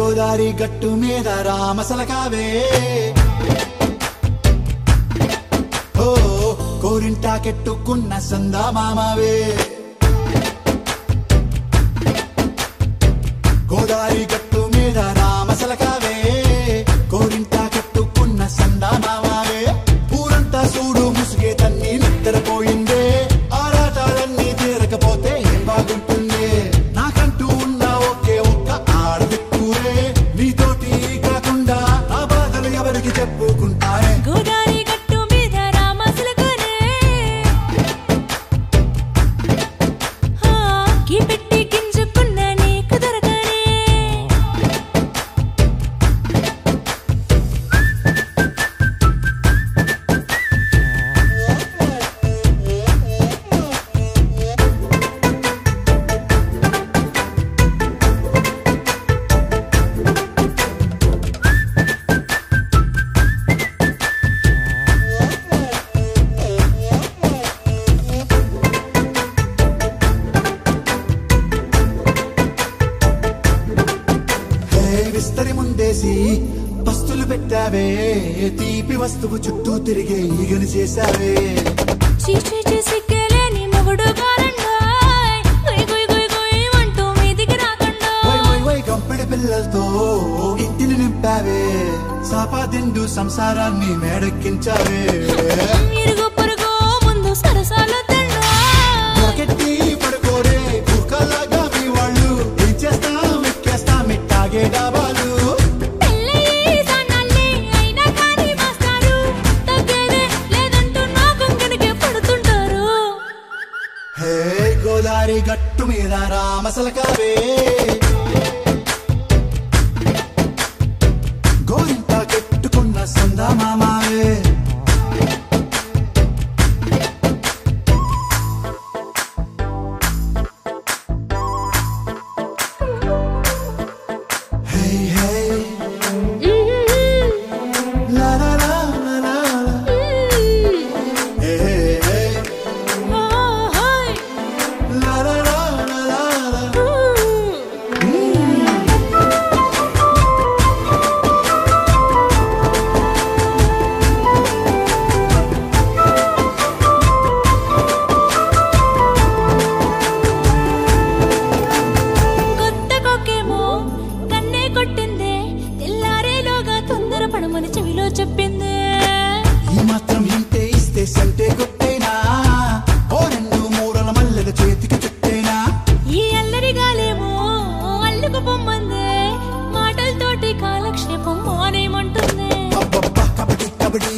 గోదారి గట్టు మీద రామసలకావే ఓ కోరింటాకెట్టుకున్న సందా మామవే గోదారి గట్టు మీద రామసలకావే కోరింటాకెట్టుకున్న సందా మామవే ఊరంతా చూడు ముసుగే తన్ని నిద్రపోయిందే ఆరాటాలన్నీ తీరకపోతే ఏం బాగుంటుంది నాకంటూ ఉన్న ఒకే ఒక్క ఆడదిక్కురే నీతోటి కాకుండా ఆ బాధలు ఎవరికి చెప్పుకుంటారే గోదారి గట్టు మీద రామసలకానే కీ పెట్టి గింజుకున్న నీకు దొరకనే విస్తరి ముందేసి పస్తులు పెట్టావే తీపి వస్తువు చుట్టూ తిరిగే ఈగని చేశావే చీచీ సిగ్గలేని మొగుడు కారండాయ్ గుయ్ గుయ్ గుయ్ గుయ్ అంటూ మీదికి రాకండా వై గంపెడి పిల్లలతో ఇంటిని నింపావే సాపాదిండు సంసారాన్ని మేడెక్కించావే ఇరుగు పొరుగు ముందు సరసాలు తండా రాకెట్టి పడుకోరే కుక్కలాగా మీ వాళ్ళు ఏం చేస్తాం ఎక్కేస్తాం ఎట్టాగే డాబాలు పెళ్ళయి సన్నాళ్ళే అయినా కానీ మాస్తారు తగ్గేదే లేదంటూ నా కొంగనికే పడుతుంటారు హే గోదారి గట్టు మీద రామసలకావే గోరింట కెట్టుకున్న సందా మామావే Hey, hey, la la la la la la. Hey, hey, hey, la la la la la la. కొత్త కొక్కేమో కన్నే కొట్టిందే తెల్లారేలోగా తొందర పడమని చెవిలో చెప్పిందే ఈ మాత్రం ఇంతే ఇస్తే సంటే కొట్టేనా ఓ రెండు మూరల మల్లెల చేతికి చుట్టేనా ఈ అల్లరి గాలేమో అల్లుకు పొమ్మందే మాటలతోటి కాలక్షేపం మానేమంటుందే అబ్బబ్బా కబడ్డీ కబడ్డీ